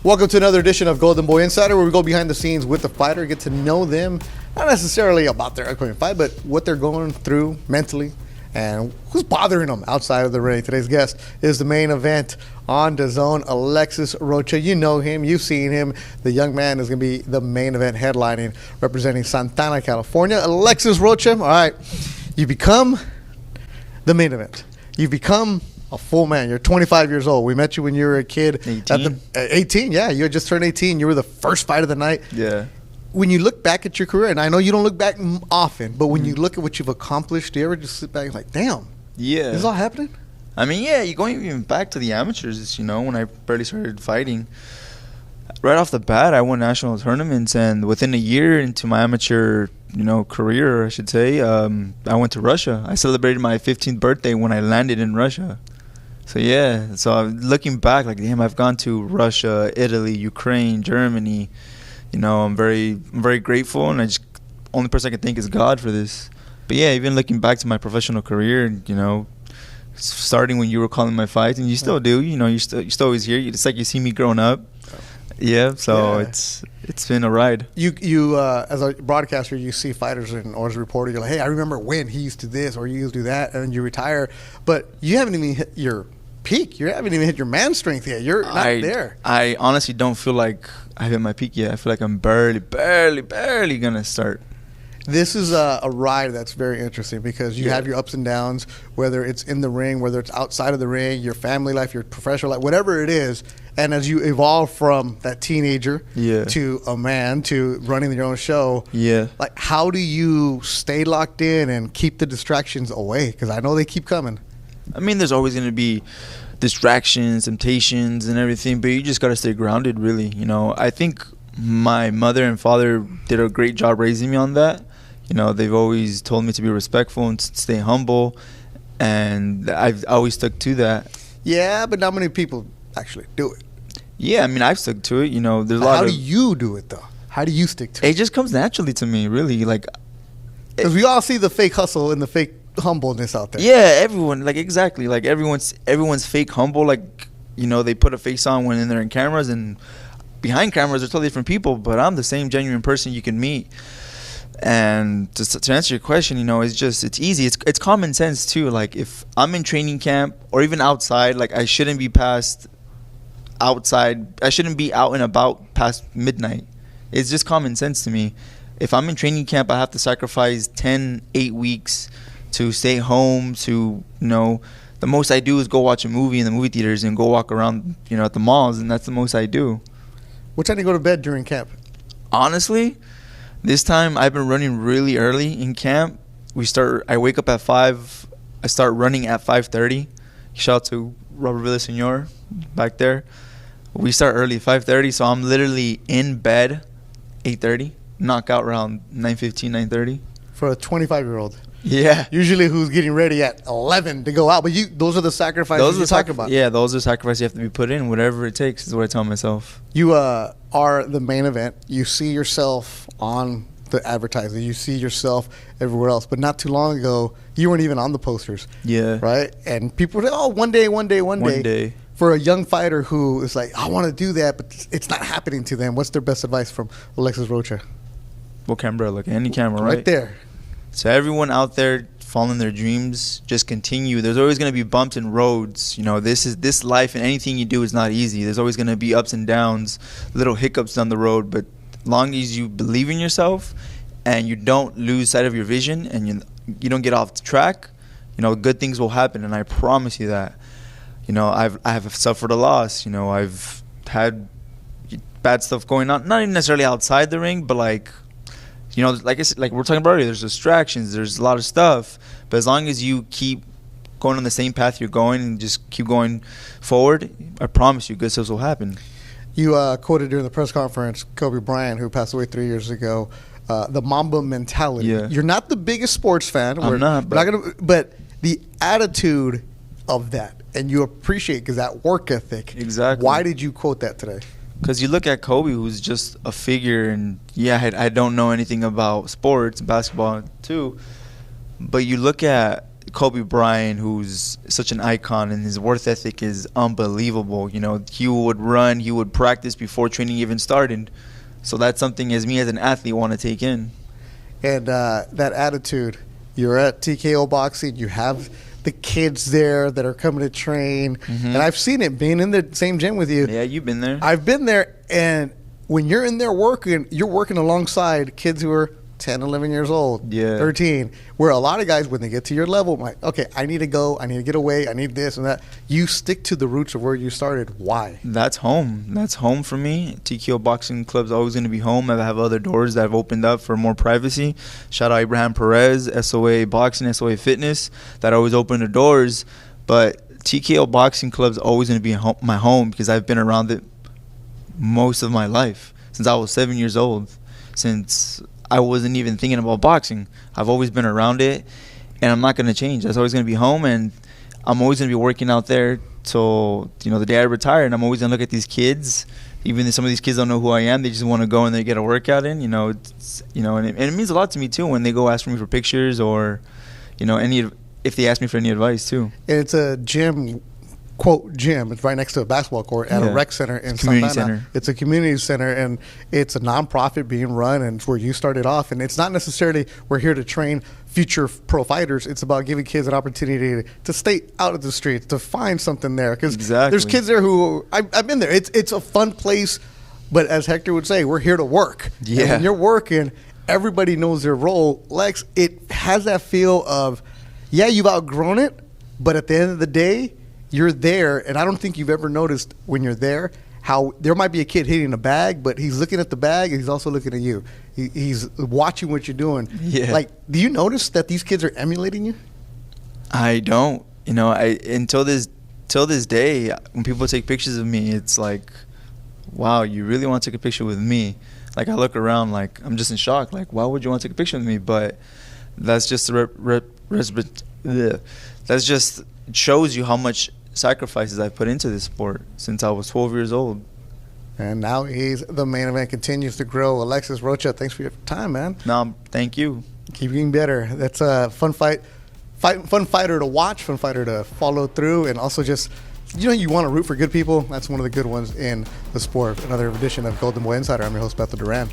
Welcome to another edition of Golden Boy Insider, where we go behind the scenes with the fighter, get to know them, not necessarily about their upcoming fight, but what they're going through mentally and who's bothering them outside of the ring. Today's guest is the main event on DAZN, Alexis Rocha. You know him, you've seen him. The young man is going to be the main event headlining, representing Santana, California. Alexis Rocha, all right, you become the main event. You've become a full man. You're 25 years old. We met you when you were a kid. 18? 18, yeah. You had just turned 18. You were the first fight of the night. Yeah. When you look back at your career, and I know you don't look back often, but when you look at what you've accomplished, do you ever just sit back and like, damn, yeah, this is all happening? I mean, yeah, you're going even back to the amateurs, you know, when I barely started fighting. Right off the bat, I won national tournaments, and within a year into my amateur, career, I should say, I went to Russia. I celebrated my 15th birthday when I landed in Russia. So yeah, looking back, like, damn, I've gone to Russia, Italy, Ukraine, Germany. I'm very grateful, and only person I can thank is God for this. But yeah, even looking back to my professional career, starting when you were calling my fights, and you still do, you're still always here. It's like you see me growing up. Yeah, so yeah. It's been a ride. You as a broadcaster, you see fighters or as a reporter, you're like, hey, I remember when he used to this or you used to do that, and then you retire, but you haven't even hit your peak. You haven't even hit your man strength yet. You're not there. I honestly don't feel like I hit my peak yet. I feel like I'm barely gonna start. This is a ride that's very interesting because you have your ups and downs, whether it's in the ring, whether it's outside of the ring, your family life, your professional life, whatever it is. And as you evolve from that teenager to a man to running your own show, like, how do you stay locked in and keep the distractions away? Because I know they keep coming. I mean, there's always going to be distractions, temptations, and everything, but you just got to stay grounded, really. I think my mother and father did a great job raising me on that. They've always told me to be respectful and stay humble, and I've always stuck to that. Yeah, but not many people actually do it. Yeah, I mean, I've stuck to it. There's a lot How do you do it, though? How do you stick to it? It just comes naturally to me, really. Because we all see the fake hustle and the fake humbleness out there. Yeah, everyone, exactly. Everyone's fake humble. They put a face on when they're in cameras, and behind cameras, they're totally different people. But I'm the same genuine person you can meet. And to answer your question, it's easy. It's common sense too. Like, if I'm in training camp or even outside, I shouldn't be outside. I shouldn't be out and about past midnight. It's just common sense to me. If I'm in training camp, I have to sacrifice 8 weeks to stay home. The most I do is go watch a movie in the movie theaters and go walk around, at the malls, and that's the most I do. What time do you go to bed during camp? Honestly, this time I've been running really early in camp. I wake up at 5. I start running at 5:30. Shout out to Robert Villasenor back there. We start early, 5:30, so I'm literally in bed 8:30. Knock out around 9:15, 9:30. For a 25-year-old. Yeah. Usually who's getting ready at 11 to go out. But those are the sacrifices you talk about. Yeah, those are sacrifices you have to be put in. Whatever it takes is what I tell myself. You are the main event. You see yourself on the advertising. You see yourself everywhere else. But not too long ago, you weren't even on the posters. Yeah. Right? And people were like, oh, one day. For a young fighter who is like, I want to do that, but it's not happening to them. What's their best advice from Alexis Rocha? What camera? Any camera, right? Right there. So everyone out there following their dreams, just continue. There's always going to be bumps and roads. This life, and anything you do is not easy. There's always going to be ups and downs, little hiccups down the road. But as long as you believe in yourself and you don't lose sight of your vision and you don't get off the track, good things will happen. And I promise you that. I have suffered a loss. I've had bad stuff going on, not even necessarily outside the ring, but like I said, like we're talking about earlier, there's distractions, there's a lot of stuff. But as long as you keep going on the same path you're going and just keep going forward, I promise you, good stuff will happen. You quoted during the press conference Kobe Bryant, who passed away 3 years ago, the Mamba mentality. Yeah. You're not the biggest sports fan. I'm not, but the attitude of that, and you appreciate because that work ethic. Exactly. Why did you quote that today? Because you look at Kobe, who's just a figure, and I don't know anything about sports, basketball too, but you look at Kobe Bryant, who's such an icon, and his work ethic is unbelievable. You know, he would run, he would practice before training even started. So that's something as me as an athlete want to take in. And that attitude, you're at TKO Boxing, you have the kids there that are coming to train. And I've seen it being in the same gym with you. Yeah, you've been there. I've been there, and when you're in there working, you're working alongside kids who are 10, 11 years old, 13, where a lot of guys, when they get to your level, like, okay, I need to go, I need to get away, I need this and that. You stick to the roots of where you started. Why? That's home. That's home for me. TKO Boxing Club's always going to be home. I have other doors that I've opened up for more privacy. Shout out Abraham Perez, SOA Boxing, SOA Fitness, that always open the doors. But TKO Boxing Club's always going to be my home because I've been around it most of my life, since I was 7 years old, since I wasn't even thinking about boxing. I've always been around it, and I'm not going to change. That's always going to be home, and I'm always going to be working out there till, you know, the day I retire. And I'm always going to look at these kids, even if some of these kids don't know who I am. They just want to go and they get a workout in. You know, and it means a lot to me too when they go ask for me for pictures or, you know, if they ask me for any advice too. And it's a gym. Quote gym. It's right next to a basketball court at a rec center in community Santana. center. It's a community center, and it's a nonprofit being run, and it's where you started off. And it's not necessarily we're here to train future pro fighters. It's about giving kids an opportunity to stay out of the streets, to find something there. Because there's kids there who I've been there. It's a fun place, but as Hector would say, we're here to work. Yeah. And when you're working, everybody knows their role. Lex, it has that feel of, yeah, you've outgrown it, but at the end of the day, you're there, and I don't think you've ever noticed when you're there how there might be a kid hitting a bag, but he's looking at the bag and he's also looking at you. He's watching what you're doing. Yeah. Like, do you notice that these kids are emulating you? I don't. You know, until this day, when people take pictures of me, it's like, wow, you really want to take a picture with me? Like, I look around, like, I'm just in shock. Like, why would you want to take a picture with me? But that's just that's just shows you how much sacrifices I put into this sport since I was 12 years old. And now he's the main event, continues to grow. Alexis Rocha, thanks for your time, man. No, thank you. Keep getting better. That's a fun fun fighter to watch, fun fighter to follow through, and also just, you know, you want to root for good people. That's one of the good ones in the sport. Another edition of Golden Boy Insider. I'm your host, Beto Duran.